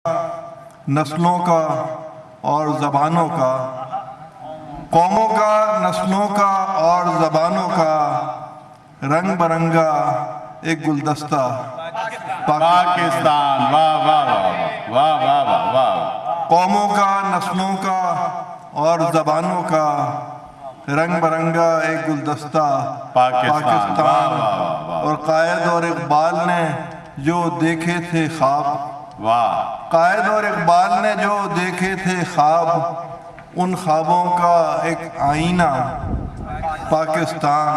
नस्लों का और ज़बानों का, कौमों का, नस्लों का और ज़बानों का रंग बरंगा एक गुलदस्ता पाकिस्तान। वाह वाह वाह वाह वाह वाह वाह। कौमों का, नस्लों का और ज़बानों का रंग बरंगा एक गुलदस्ता पाकिस्तान। वाह वाह वाह और कायद और इकबाल ने जो देखे थे ख्वाब, वाह। कायद और इकबाल ने जो देखे थे ख्वाब, उन ख्वाबों का एक आईना पाकिस्तान।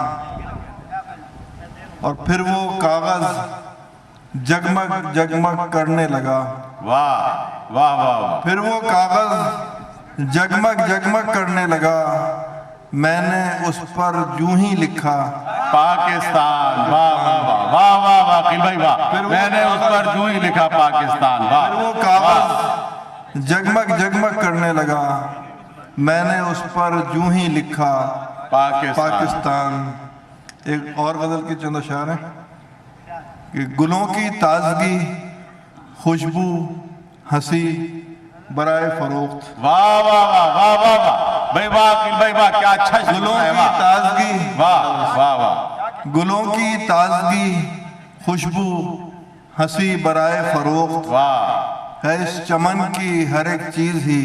और फिर वो कागज जगमग जगमग करने लगा। वाह वाह वाह वाह। फिर वो कागज जगमग जगमग करने लगा, मैंने उस पर यूं ही लिखा पाकिस्तान। वाह वाह वाह वाह वाह वाह अकील भाई वाह। मैंने उस पर यूं ही लिखा पाकिस्तान। वाह। फिर वो कागज जगमग जगमग करने लगा, मैंने उस पर यूं ही लिखा पाकिस्तान। एक और गजल की चंद अशार है कि गुलों की ताजगी, खुशबू, हंसी बराए फरोख्त। वाह वाह वाह वाह वाह वाह भाई वाह अकील भाई वाह। क्या अच्छा गुलों है। की वाह ताजगी, वाह वाह वाह। गुलों की ताजगी, खुशबू, हंसी बराए फरोख्त वाह। है इस चमन की हर एक चीज ही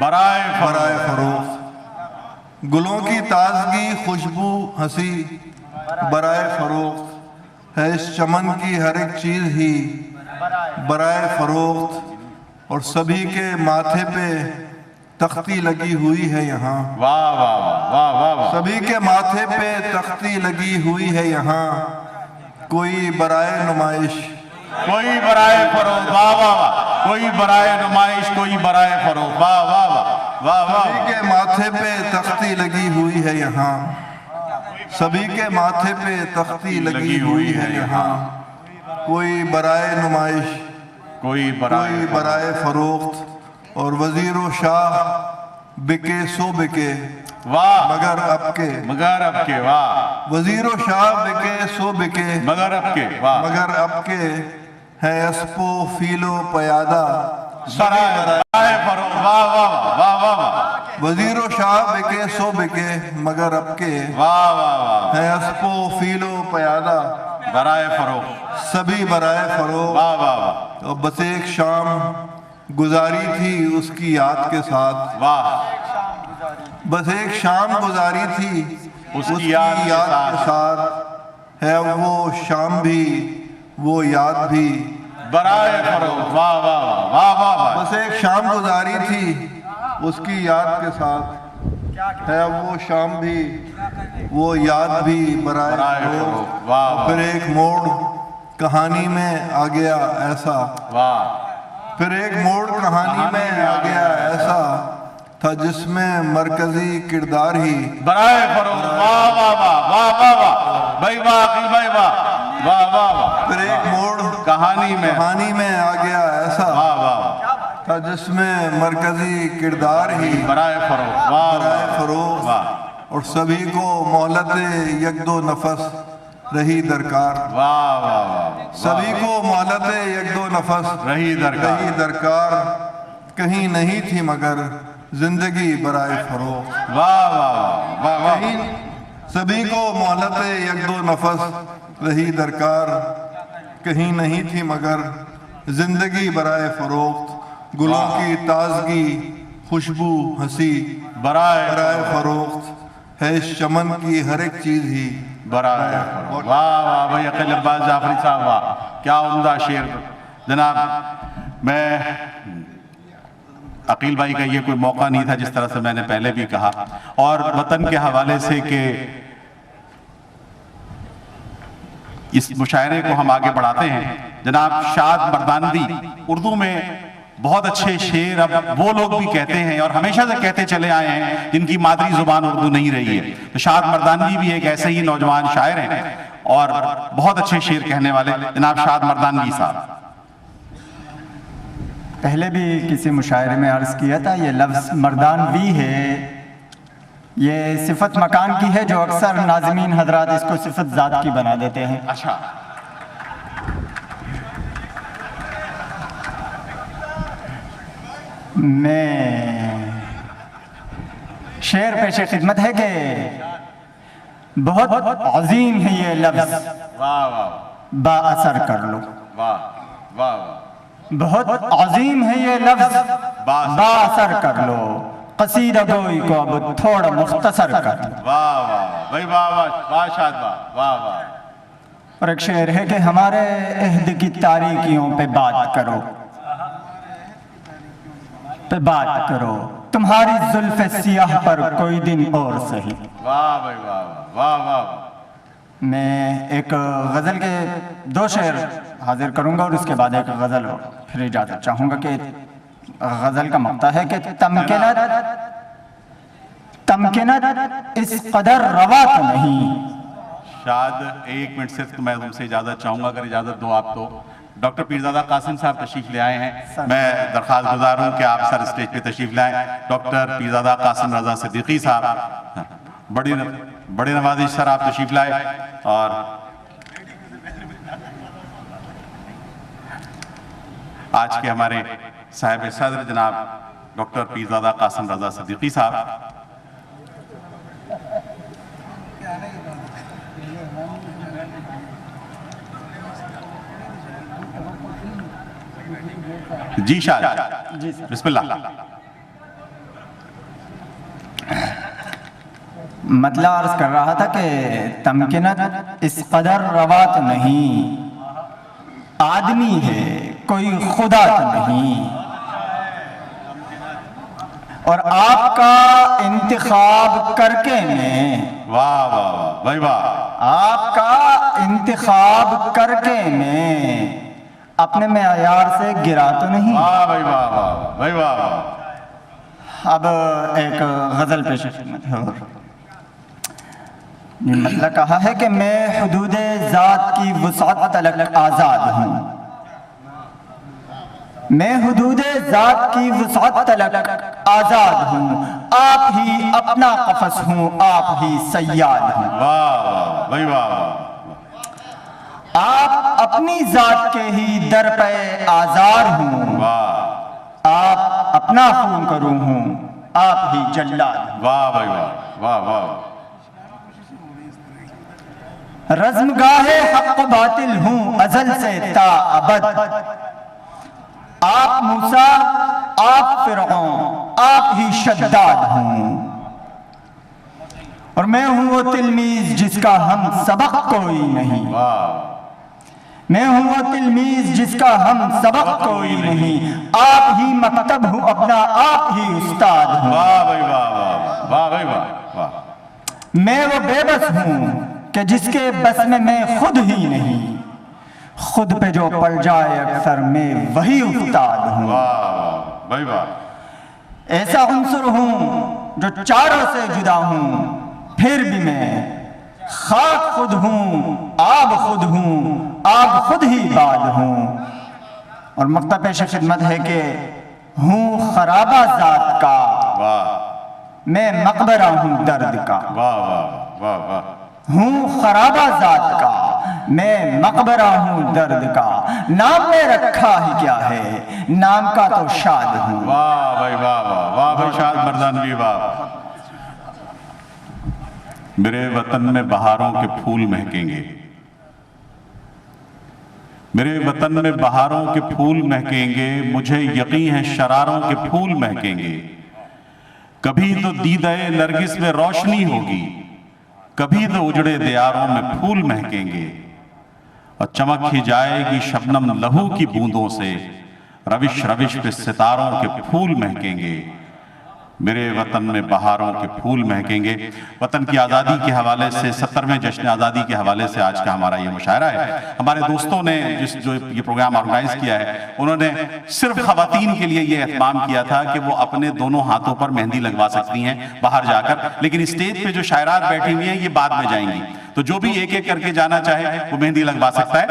बराए बराए फरोख्त। गुलों की ताजगी, खुशबू, हंसी बराए फरोख्त है इस चमन की हर एक चीज ही बराए फरोख्त। और सभी के माथे पे तख्ती लगी हुई है यहाँ। वाह वाह वाह वाह वाह। सभी के माथे पे तख्ती लगी हुई है यहाँ, कोई बराए नुमाइश, कोई बराए फरोख्त। वाह वाह वाह। कोई बराए नुमाइश, कोई बराए फरोख्त। वाह वाह वाह वाह वाह। सभी के माथे पे तख्ती लगी हुई है यहाँ, सभी के माथे पे तख्ती लगी हुई है यहाँ, कोई बराए नुमाइश, कोई कोई बराए फरोख्त। और वजीर शाह बिके सो बिके वाह मगर अब के, मगर अब के। वाह। वजीर शाह बिके सो बिके मगर अब के। वाह। मगर अब के है अस्पो फीलो पयादा बराए फरोख्त। वाह वाह वाह वाह वाह। वजीर शाह बिके सो बिके मगर अब के वाह वाह वाह। है अस्पो फीलो पयादा बराए फरोख्त। सभी बराए फरोख्त। वाह वाह वाह। और बस एक शाम गुजारी थी उसकी याद के साथ, वाह। बस एक शाम गुजारी थी उसकी याद के साथ, है अब वो शाम भी वो याद भी बराए फरोख्त। वाह वाह वाह वाह वाह। बस एक शाम गुजारी थी उसकी याद के साथ, है अब वो शाम भी वो याद भी बराए फरोख्त। वाह। फिर एक मोड़ कहानी में आ गया ऐसा, वाह। फिर एक मोड़ कहानी में आ गया ऐसा था जिसमें मरकजी किरदार ही बराए फरोख्त। वाह वाह वाह वाह वाह वाह भाई वाह अकील भाई वाह वाह वाह वाह। फिर एक मोड़ कहानी में आ गया ऐसा वाह वाह था जिसमें मरकजी किरदार ही बराए फरोख्त। वाह बराए फरोख्त। वाह। और सभी को मोहलत एक दो नफस रही दरकार, वाह वाह वाह। सभी को मोहलत एक दो नफस रही दरकार, कहीं नहीं थी मगर जिंदगी बराए फरोख्त। वाह वाह वाह वाह। सभी को मोहलत एक दो नफस रही दरकार, कहीं नहीं थी मगर जिंदगी बराए फरोख्त। गुलों की ताजगी, खुशबू, हंसी बराए फरोख्त है इस चमन की हर एक चीज ही बराए फरोख्त। वाह वाह भाई अकील अब्बास जाफरी साहब वाह। क्या उम्दा शेर जनाब। मैं अकील भाई का ये कोई मौका नहीं था, जिस तरह से मैंने पहले भी कहा, और वतन के हवाले से कि इस मुशायरे को हम आगे बढ़ाते हैं। जनाब शाद मर्दानदी उर्दू में बहुत अच्छे शेर अब वो लोग भी कहते हैं और हमेशा से कहते चले आए हैं जिनकी मादरी जुबान उर्दू नहीं रही है। तो शाद मर्दानदी भी एक ऐसे ही नौजवान शायर हैं और बहुत अच्छे शेर कहने वाले जनाब शाद मर्दानदी साहब। पहले भी किसी मुशायरे में अर्ज किया था, ये लफ्ज़ मर्दानवी है, ये सिफत मकान की है जो अक्सर नाज़मीन हजरात इसको सिफत ज़ात की बना देते हैं। अच्छा। मैं शेर पेश खिदमत है कि बहुत अजीम है ये लफ्ज वाह वाह बाअसर कर लो। वाह वाह वाह बहुत अजीम है ये लफ्ज बाअसर कर लो। कसीदा गोई को अब थोड़ा मुख्तसर कर लो। वाह वाह भाई वाह वाह वाह शाद वाह वाह वाह। और एक शेर है कि हमारे अहद की तारीकियों पे बात करो, पे बात करो, तुम्हारी जुल्फ़े सियाह पर कोई दिन और सही। वाह भाई वाह वाह वाह वाह। मैं एक गज़ल के 2 शेर हाजिर करूंगा और उसके बाद एक गज़ल फिर इजाज़त चाहूंगा कि गज़ल का मक्ता है कि तमकिनत इस कदर रवा तो नहीं। शाद 1 मिनट सिर्फ मैं तुमसे इजाज़त चाहूँगा, अगर इजाज़त दो आप तो। डॉक्टर पीरज़ादा कासिम साहब तशरीफ़ ले आए हैं, मैं दरख्वास्त गुजार हूँ कि आप सर स्टेज पे तशरीफ़ लाएं। डॉक्टर पीरज़ादा कासिम रज़ा सिद्दीकी साहब, बड़ी नवाजिश सर आप तशरीफ़ लाए। और आज के हमारे साहिब सदर जनाब डॉक्टर पीरज़ादा कासिम रज़ा सिद्दीकी साहब। जी शाद बिस्मिल्लाह। मतलब अर्ज कर रहा था कि तमकिनत इस कदर रवा तो नहीं, आदमी है कोई खुदा तो नहीं। और आपका इंतखाब करके मैं, वाह वाह वाह भाई वाह, आपका इंतखाब करके मैं अपने मेयार से गिरा तो नहीं। वाह भाई वाह वाह भाई वाह वाह। अब एक गजल पेश खिदमत है और मतलब कहा है कि मैं हुदूद ज़ात की वुसअत तलक आज़ाद हूँ, मैं हुदूद ज़ात की वुसअत तलक आज़ाद हूँ। आप ही अपना क़फ़स हूँ, आप ही सय्याद हूँ। वाह वाह भाई वाह वाह। आप अपनी ज़ात के ही दर पे आज़ार हूँ, वाह आप अपना खून का रूह हूँ, आप ही जल्लाद। वाह भाई वाह वाह वाह। रज़्मगाहे हक़ बातिल हूँ अज़ल से ता अबद। आप मूसा, आप फ़िरऔन, आप ही शद्दाद हूँ। और मैं हूँ वो तिलमीज़ जिसका हम सबक कोई नहीं। मैं हूँ वो तिलमीज़ जिसका हम सबक कोई नहीं। आप ही मकतब हूँ अपना, आप ही उस्ताद हूँ। वाह भाई वाह वाह वाह भाई वाह वाह। मैं वो बेबस हूँ कि जिसके बस में मैं खुद ही नहीं, खुद पे जो पड़ जाए अक्सर मैं वही उस्ताद हूँ। वाह भाई वाह। ऐसा उन्सुर हूँ जो चारों से जुदा हूँ, फिर भी मैं खाक खुद हूँ, आब खुद हूँ, आब खुद ही बाद हूँ। और मक्ता पेश खिदमत है कि हूँ खराबा ज़ात का, वाह मैं मकबरा हूँ दर्द का। वाह वाह वाह वाह। हूँ खराबा ज़ात का, मैं मकबरा हूँ दर्द का। नाम में रखा ही क्या है, नाम का तो शाद हूँ। वाह भाई वाह वाह वाह भाई शाद मर्दानवी वाह। मेरे वतन में बहारों के फूल महकेंगे, मेरे वतन में बहारों के फूल महकेंगे, मुझे यकीन है शरारों के फूल महकेंगे। कभी तो दीदाए नरगिस में रोशनी होगी, कभी तो उजड़े दियारों में फूल महकेंगे। और चमक ही जाएगी शबनम लहू की बूंदों से, रविश रविश पे सितारों के फूल महकेंगे। मेरे वतन में बहारों के फूल महकेंगे। वतन की आज़ादी के हवाले से 70वें जश्न आज़ादी के हवाले से आज का हमारा ये मुशायरा है। हमारे दोस्तों ने जो ये प्रोग्राम ऑर्गेनाइज किया है, उन्होंने सिर्फ ख़वातीन के लिए ये एहतमाम किया था कि वो अपने दोनों हाथों पर मेहंदी लगवा सकती हैं बाहर जाकर, लेकिन स्टेज पे जो शायरात बैठी हुई हैं ये बाद में जाएंगी, तो जो भी एक एक करके जाना चाहे वो मेहंदी लगवा सकता है।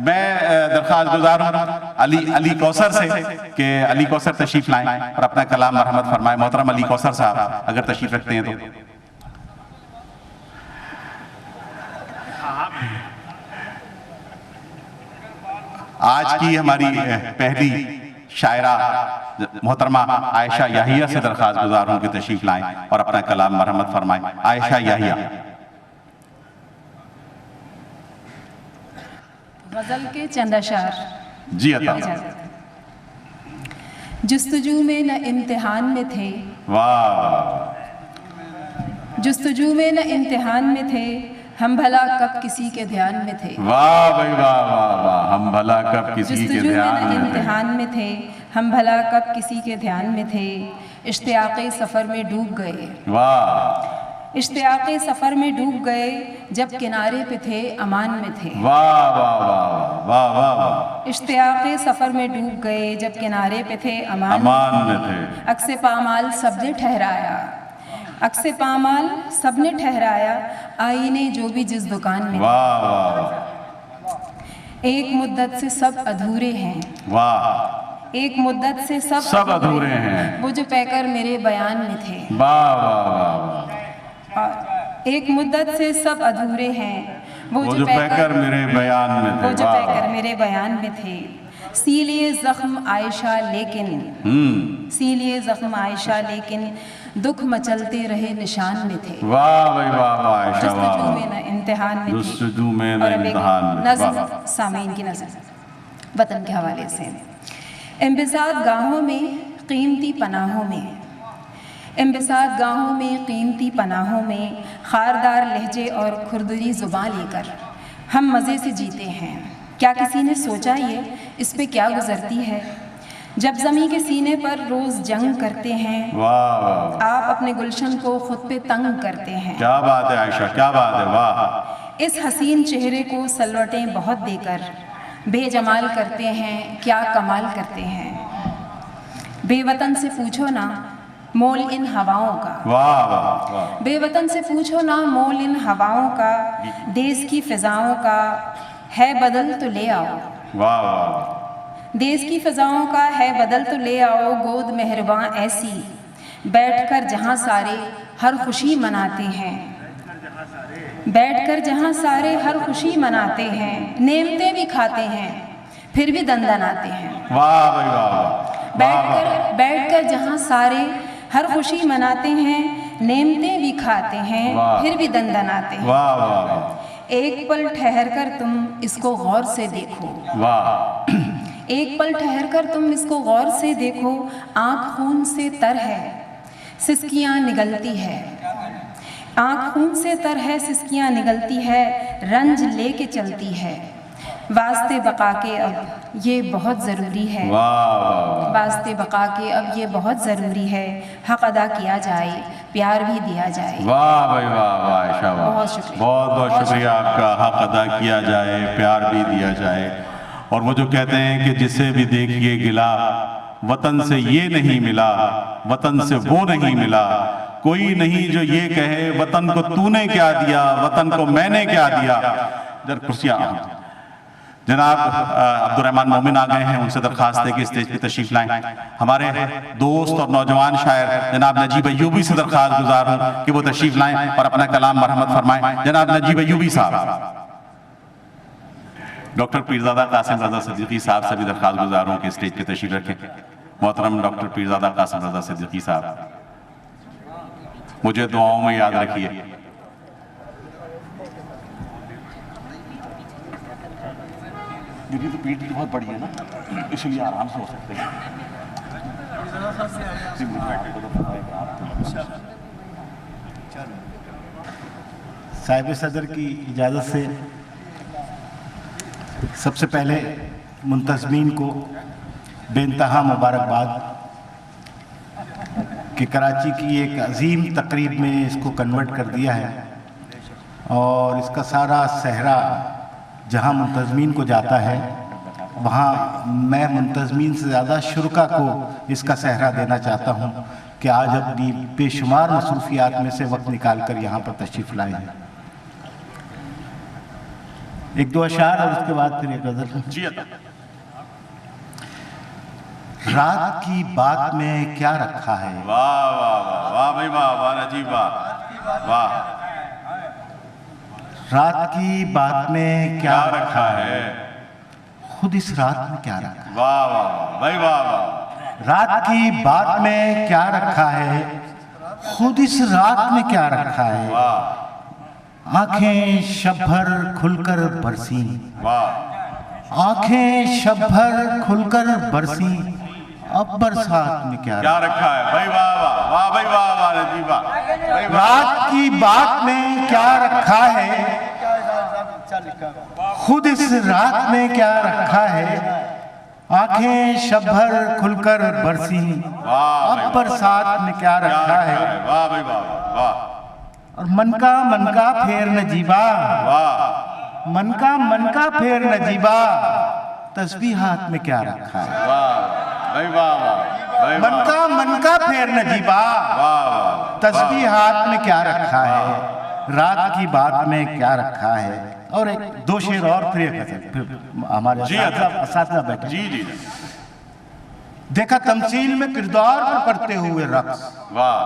मैं दरख्वास्त गुजार हूँ अली कौसर से कि अली कौसर तशरीफ लाएं और अपना कलाम मरहमत फरमाएं। मोहतरम अली कौसर साहब अगर तशरीफ रखते हैं तो। आज की हमारी पहली शायरा मोहतरमा आयशा याहिया से दरख्वास्त गुजार हूं कि तशरीफ लाएं और अपना कलाम मरहमत फरमाएं। आयशा याहिया। गजल के चंद अशार। जी अता। जुस्तजू में न इम्तिहान में थे, वाह। जुस्तजू में न इम्तिहान में थे, हम भला कब किसी के ध्यान में थे। वाह भाई वाह वाह वाह। हम भला कब किसी के जुस्तजू में ध्यान न में थे। इम्तिहान में थे, हम भला कब किसी के ध्यान में थे। इश्तियाक़े सफ़र में डूब गए, वाह। इश्तियाक़े सफ़र में डूब गए, जब किनारे पे थे अमान में थे। वाह वाह वाह वाह वाह वाह। इश्तियाक़े सफ़र में डूब गए, जब किनारे पे थे अमान में थे। अक्से पामाल सबने ठहराया, अक्से पामाल सबने ठहराया, आईने जो भी जिस दुकान में। वाह वाह एक मुद्दत से सब अधूरे हैं, वाह। एक मुद्दत से सब अधूरे हैं, वो जो पैकर मेरे बयान में थे। वाह वाह वाह। और एक मुद्दत से सब अधूरे हैं, वो जो पैकर मेरे बयान में थे। वो जो पैकर मेरे बयान में थे। सी लिए जख्म आयशा लेकिन, सी लिए जख्म आयशा लेकिन, दुख मचलते रहे निशान में थे। वाह भाई वाह वाह आयशा वाह। जुस्तजू में न इम्तिहान में थे। जुस्तजू में न और अब एक इम्तिहान में। नज़्म सामीन की नज़र वतन के हवाले से। एम्बिसात गाहों में कीमती पनाहों में, एम्बिसात गाहों में कीमती पनाहों में, खारदार लहजे और खुरदरी ज़ुबान लेकर हम मज़े से जीते हैं। क्या किसी ने सोचा ये इस पे क्या गुजरती है, जब ज़मीं के सीने पर रोज़ जंग करते हैं। वाह वाह। आप अपने गुलशन को खुद पे तंग करते हैं। क्या बात है आयशा, क्या बात है, वाह। इस हसीन चेहरे को सलवटें बहुत देकर बेजमाल करते हैं, क्या कमाल करते हैं। बेवतन से पूछो ना मोल इन हवाओं का, वाह वाह वाह। बेवतन से पूछो ना मोल इन हवाओं का, देश की फिजाओं का है बदल तो ले आओ। वाह वाह। देश की फिजाओं का है बदल तो ले आओ, गोद मेहरबां ऐसी बैठकर जहां सारे हर खुशी मनाते हैं, बैठकर जहां सारे हर खुशी मनाते हैं। नेमते भी खाते हैं फिर भी दंदनाते हैं। वाह भाई वाह वाह। बैठकर जहां सारे हर खुशी मनाते हैं, नेमते भी खाते हैं फिर भी दंदनाते हैं। वाह वाह। एक पल ठहर कर तुम इसको गौर से देखो, वाह। एक पल ठहर कर तुम इसको गौर से देखो, आँख खून से तर है सिसकियाँ निगलती है, आँख खून से तर है सिसकियाँ निगलती है, रंज लेके चलती है। वास्ते बका के अब ये बहुत ज़रूरी है, वास्ते बका के अब ये बहुत ज़रूरी है, हक अदा किया जाए प्यार भी दिया जाए। वाह भाई वाह वाह आयशा वाह। बहुत शुक्रिया, बहुत बहुत शुक्रिया आपका। हक अदा किया जाए प्यार भी दिया जाए। और वो जो कहते हैं कि जिसे भी देखिए गिला, वतन से ये नहीं मिला, वतन से वो नहीं मिला, कोई नहीं जो ये कहे वतन को तूने क्या दिया, वतन को मैंने क्या दिया। जरा कुर्सियां। जनाब अब्दुर्रहमान मोमिन आ गए हैं, उनसे दरखास्त है कि स्टेज पे तशरीफ लाएं। हमारे दोस्त और नौजवान शायर जनाब नजीब अय्यूबी से दरखास्त गुजार हूं कि वो तशरीफ लाएं और अपना कलाम मरहमत फरमाएं। जनाब नजीब अय्यूबी साहब। डॉक्टर पीरजादा कासिम रजा सिद्दीकी साहब से भी दरखास्त गुजार हूं कि स्टेज पे तशरीफ रखें। मोहतरम डॉक्टर पीरजादा कासिम रजा सिद्दीकी साहब, मुझे दुआओं में याद रखिए। मेरी तो पीठ बहुत बड़ी है ना, इसलिए आराम से हो सकते हैं। साहिब सदर की इजाज़त से सबसे पहले मुंतज़मीन को बेइंतहा मुबारकबाद कि कराची की एक अजीम तकरीब में इसको कन्वर्ट कर दिया है और इसका सारा सहरा जहां मुंतज़मीन को जाता है वहां मैं मुंतज़मीन से ज़्यादा शुरका को इसका सहरा देना चाहता हूं कि आज अपनी बेशुमार मसरूफियात में से वक्त निकाल कर यहाँ पर तशरीफ़ लाए हैं। एक दो अशार और उसके बाद फिर एक गज़ल। रात की बात में क्या रखा है। वाह वाह वाह वाह भाई वाह वाह नजीब वाह वाह। रात की बात में क्या रखा है, खुद इस रात में क्या रखा है, वाह वाह भाई वाह वाह, रात की बात में क्या रखा है, खुद इस रात में क्या रखा है। वाह आंखें शब भर खुलकर बरसी, वाह, आंखें शब भर खुलकर बरसी, अब बरसात में क्या क्या रखा है भाई, वाह वाह वाह भाई वाह वाह नजीब वाह भाई वाह, रात की बात में क्या रखा है, खुद इस रात में क्या रखा है। आंखें शब भर खुलकर बरसी, वाह अब बरसात में क्या क्या रखा है। वाह भाई वाह वाह, और मन का फेर नजीबा, वाह मन का फेर नजीबा, तस्बीह हाथ में क्या रखा है। वाह भाई वाह वाह भाई वाह, मन का फेर नजीबा, वाह वाह, तस्बीह हाथ में क्या रखा है, रात की बात में क्या रखा है। और एक दो शेर और फिर हमारे जी, असातिज़ा बैठे। जी जी देखा तमसील में किरदार को करते हुए रक्स, वाह,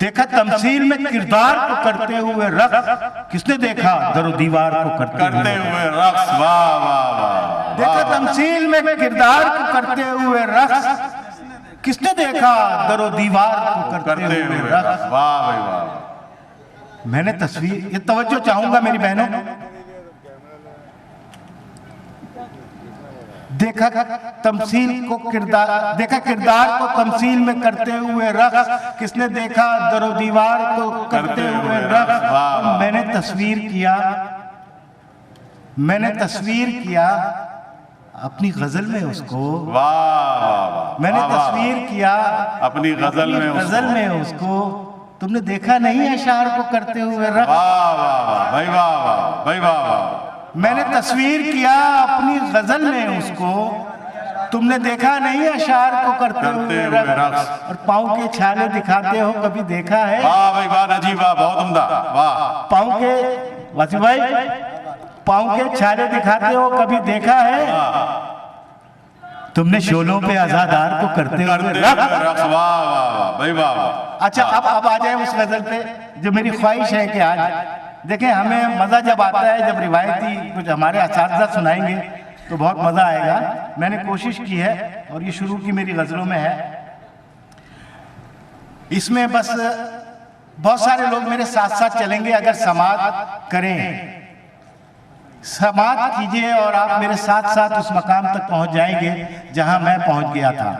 देखा तमसील में किरदार को करते हुए रक्स, किसने देखा दरो दीवार को करते हुए रक्स, वाह वाह वाह, देखा तमसील में किरदार को करते हुए रक्स, किसने देखा दरो दीवार को करते हुए रक्स। वाह भाई वाह, मैंने तस्वीर, ये तवज्जो चाहूंगा मेरी बहनों, देखा तमसील को किरदार, देखा किरदार को तमसील में करते हुए रक्स, किसने देखा दरो दीवार को करते हुए रक्स। मैंने तस्वीर किया अपनी गजल में उसको, वाह वाह, मैंने तस्वीर किया अपनी गजल में उसको, तुमने देखा नहीं अशार को करते हुए रक्स। वाह वाह वाह भाई वाह वाह भाई वाह वाह, मैंने तस्वीर किया अपनी गजल में उसको, तुमने देखा नहीं अशार को करते हुए रक्स। और पाँव के छाले दिखाते हो कभी देखा है, वाह भाई वाह नजीब वाह, बहुत उम्दा, वाह, पाँव के वासी भाई, पाँव के छाले दिखाते हो कभी देखा है, तुमने शोलों पे आजादार को करते हुए रक्स। वाह वाह वाह भाई वाह वाह। अच्छा अब आ जाए उस गजल पे जो मेरी ख्वाहिश है कि आज देखें, हमें मजा जब आता है जब रिवायती कुछ हमारे असातिज़ा सुनाएंगे तो बहुत मजा आएगा। मैंने कोशिश की है और ये शुरू की मेरी गजलों में है, इसमें बस बहुत सारे लोग मेरे साथ साथ चलेंगे, अगर समाअत करें, समाअत कीजिए और आप मेरे साथ साथ उस मकाम तक पहुंच जाएंगे जहां मैं पहुंच गया था।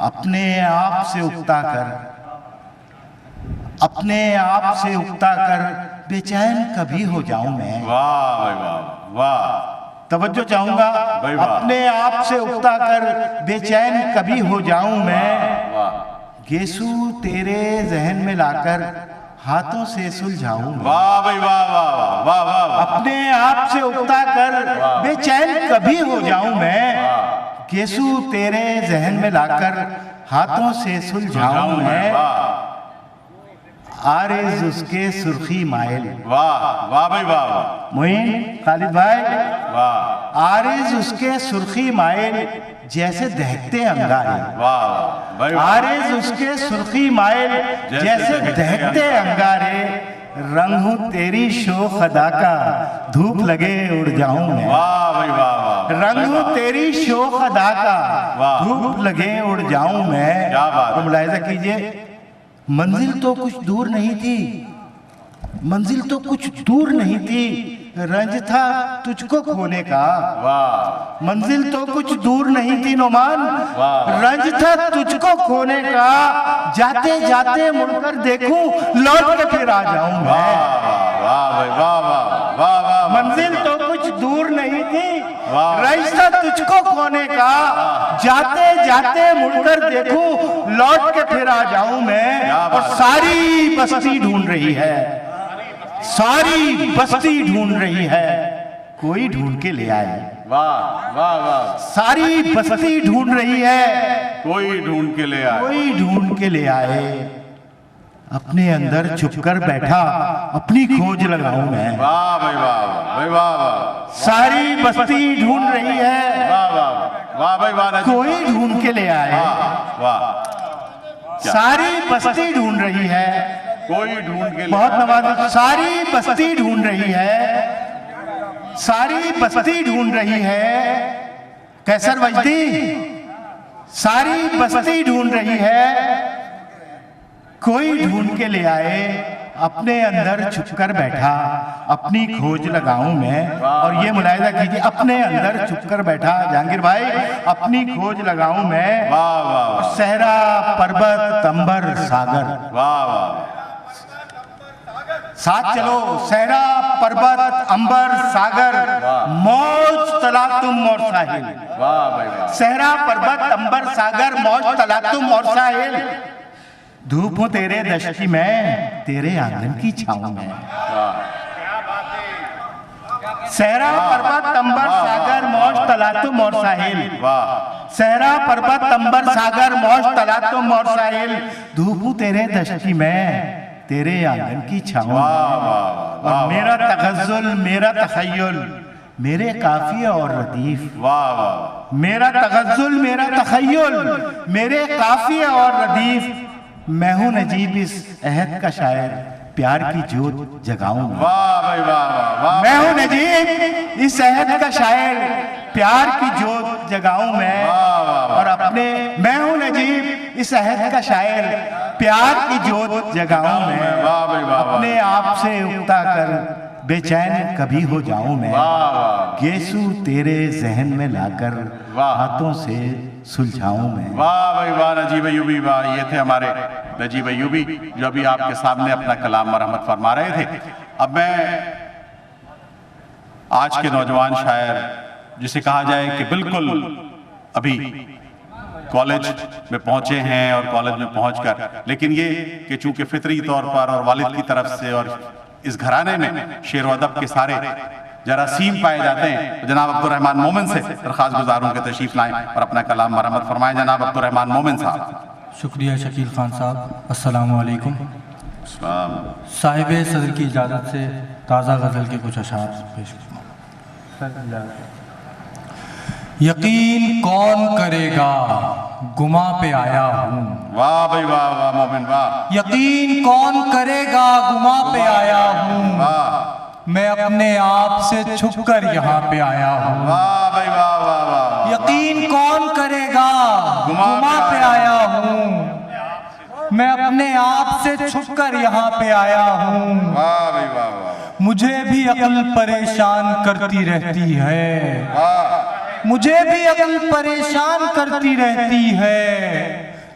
अपने आप से उकता कर, अपने आप से उकता कर बेचैन कभी हो जाऊं मैं। वाह भाई वाह वाह, तवज्जो चाहूंगा, अपने आप से उकता कर बेचैन कभी हो जाऊं मैं, गेसू तेरे जहन में लाकर हाथों से सुलझाऊं। वाह भाई वाह वाह वाह वाह, अपने आप से उकता कर बेचैन कभी हो जाऊं मैं, गेसू तेरे जहन में लाकर हाथों से सुलझाऊं मैं। आरिज़ उसके सुर्खी माइल, वाह वाह भाई वाह, मोइन खालिद भाई, वाह, आरिज़ उसके सुर्खी माइल जैसे दहकते अंगारे। वाह भाई, आरिज़ उसके सुर्खी माइल जैसे दहकते अंगारे, रंग हूं तेरी शोख अदा का धूप लगे उड़ जाऊं मैं। वाह भाई वाह, रंग हूं तेरी शोख अदा का धूप लगे उड़ जाऊं मैं। क्या बात, तो मुलाहिजा कीजिए, मंजिल तो कुछ दूर नहीं थी, मंजिल तो कुछ दूर नहीं थी, रंज था तुझको खोने का। वाह, मंजिल तो कुछ दूर नहीं थी नोमान, रंज था तुझको खोने का, जाते जाते मुड़कर देखूं लौट के फिर आ जाऊं मैं। वाह भाई वाह वाह वाह वाह, मंजिल तो कुछ दूर नहीं थी, रंज था तुझको खोने का, जाते जाते मुड़कर देखूं लौट के फिर आ जाऊं मैं। और सारी बस्ती ढूंढ रही है, सारी बस्ती ढूंढ रही है, कोई ढूंढ के ले आए। वाह वाह वाह, सारी बस्ती ढूंढ रही है, कोई ढूंढ के ले आए, कोई ढूंढ के ले आए। अपने अंदर छुपकर बैठा अपनी खोज लगाऊं मैं। वाह भाई वाह भाई वाह वाह, सारी बस्ती ढूंढ रही है, वाह वाह वाह भाई वाह, कोई ढूंढ के ले आए। वाह, सारी बस्ती ढूंढ रही है, कोई ढूंढ के ले, बहुत नवाज, सारी बस्ती ढूंढ रही है, सारी बस्ती ढूंढ रही है, कैसर वजदी सारी बस्ती ढूंढ रही है, कोई ढूंढ के ले आए, अपने अंदर छुपकर बैठा, अपनी खोज लगाऊं मैं। और ये मुलाहिजा कीजिए, अपने अंदर छुपकर बैठा जहांगीर भाई, अपनी खोज लगाऊं मैं। वाह वाह सहरा पर्वत अंबर सागर, वाह वाह, साथ चलो, सहरा पर्वत अंबर सागर, मौज तलातुम और साहिल। वाह भाई वाह, सहरा पर्वत अंबर सागर, मौज तलातुम और साहिल, धूप हूं तेरे दश्त की मैं, तेरे आंगन की छाऊं मैं। सहरा पर्वत अंबर सागर, मौज तलातुम और साहिल, वाह, सहरा पर्वत अंबर सागर, मौज तलातुम और साहिल, धूप हूं तेरे दश्त की मैं, तेरे आंगन की छाऊं मैं। और मेरा तगज़्ज़ुल, मेरा तख़य्युल, मेरे काफिये और रदीफ, वाह वाह, मेरा तगज़्ज़ुल, मेरा तख़य्युल, मेरे काफिये और रदीफ, मैं हूं नजीब इस अहद का शायर, प्यार की जोत जगाऊं मैं। वाह भाई वाह वाह वाह, मैं हूं नजीब इस अहद का शायर, प्यार की जोत जगाऊं मैं। और अपने, मैं हूं नजीब इस अहद का शायर, प्यार की जोत जगाऊं मैं। वाह भाई वाह वाह, अपने आप से उगता कर बेचैन कभी हो जाऊं मैं। वाह वाह, गेसू तेरे जहन में लाकर वाह। हाथों से सुलझाऊं मैं। वाह भाई वाह, नजीब अय्यूबी वाह। ये थे हमारे नजीब अय्यूबी जो अभी आपके सामने अपना कलाम मरहमत फरमा रहे थे। अब मैं आज के नौजवान शायर, जिसे कहा जाए कि बिल्कुल अभी कॉलेज में पहुंचे हैं और कॉलेज में पहुंचकर, लेकिन ये कि चूंकि फितरी तौर पर और वालिद की तरफ से और इस घराने में शेर व अदब के सारे जरासीम पाए जाते हैं, तो जनाब अब्दुर्रहमान मोमिन से दरख्वास्त गुजारूं कि तशरीफ लाएं और अपना कलाम मरहमत फरमाएं। जनाब अब्दुर्रहमान मोमिन साहब। शुक्रिया शकील खान साहब। अस्सलाम वालेकुम। साहिब सदर की इजाज़त से ताज़ा गज़ल के कुछ अशार पेश करूँ। यकीन कौन करेगा गुमा पे आया हूँ, वाह भाई वाह वाह मोमिन वाह, यकीन कौन करेगा गुमा पे आया हूँ, वाह मैं अपने आप से छुपकर यहाँ पे आया हूँ। वाह भाई वाह वाह वाह, यकीन कौन करेगा गुमा पे आया हूँ, मैं अपने आप से छुपकर यहाँ पे आया हूँ। वाह भाई वाह वाह, मुझे भी अक्ल परेशान करती रहती है, वाह मुझे भी अक्ल परेशान करती रहती है,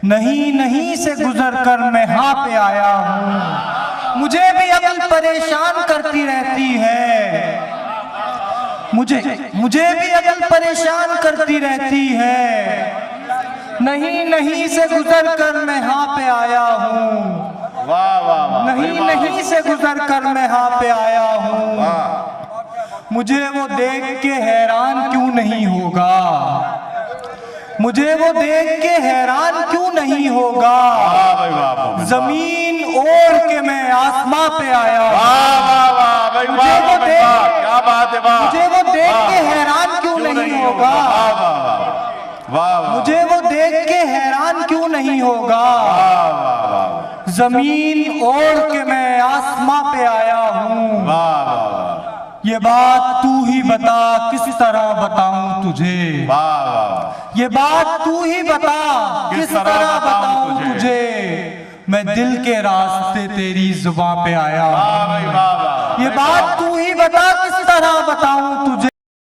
नहीं नहीं से गुजर कर मैं यहाँ पे आया हूँ। मुझे भी अक्ल परेशान करती रहती है, मुझे भी अक्ल परेशान करती रहती है, नहीं नहीं से गुजर कर मैं यहाँ पे आया हूँ। वाह वाह वाह, नहीं नहीं से गुजर कर मैं यहाँ पे आया हूँ। मुझे वो देख के हैरान क्यों नहीं होगा, मुझे वो देख के हैरान क्यों नहीं होगा, वाह भाई वाह मोमिन, जमीन ओढ़ के मैं आसमां पे आया हूँ। वाह वाह वाह भाई मुझे वाह वो मोमिन, देख- वाह, क्या बात है, वाह मुझे वो देख के हैरान क्यों नहीं होगा, वाह वाह वाह वाह, मुझे वो देख के हैरान क्यों नहीं होगा, वाह वाह वाह, जमीन ओढ़ के मैं आसमां पे आया हूँ। वाह वाह, ये बात तू ही बता किस तरह बताऊं तुझे, वाह वाह, ये बात तू ही बता किस तरह बताऊं तुझे, मैं दिल के रास्ते तेरी जुबान पे आया वाह हूँ। भाई वाह वाह, ये बात तू ही बता किस तरह बताऊं तुझे।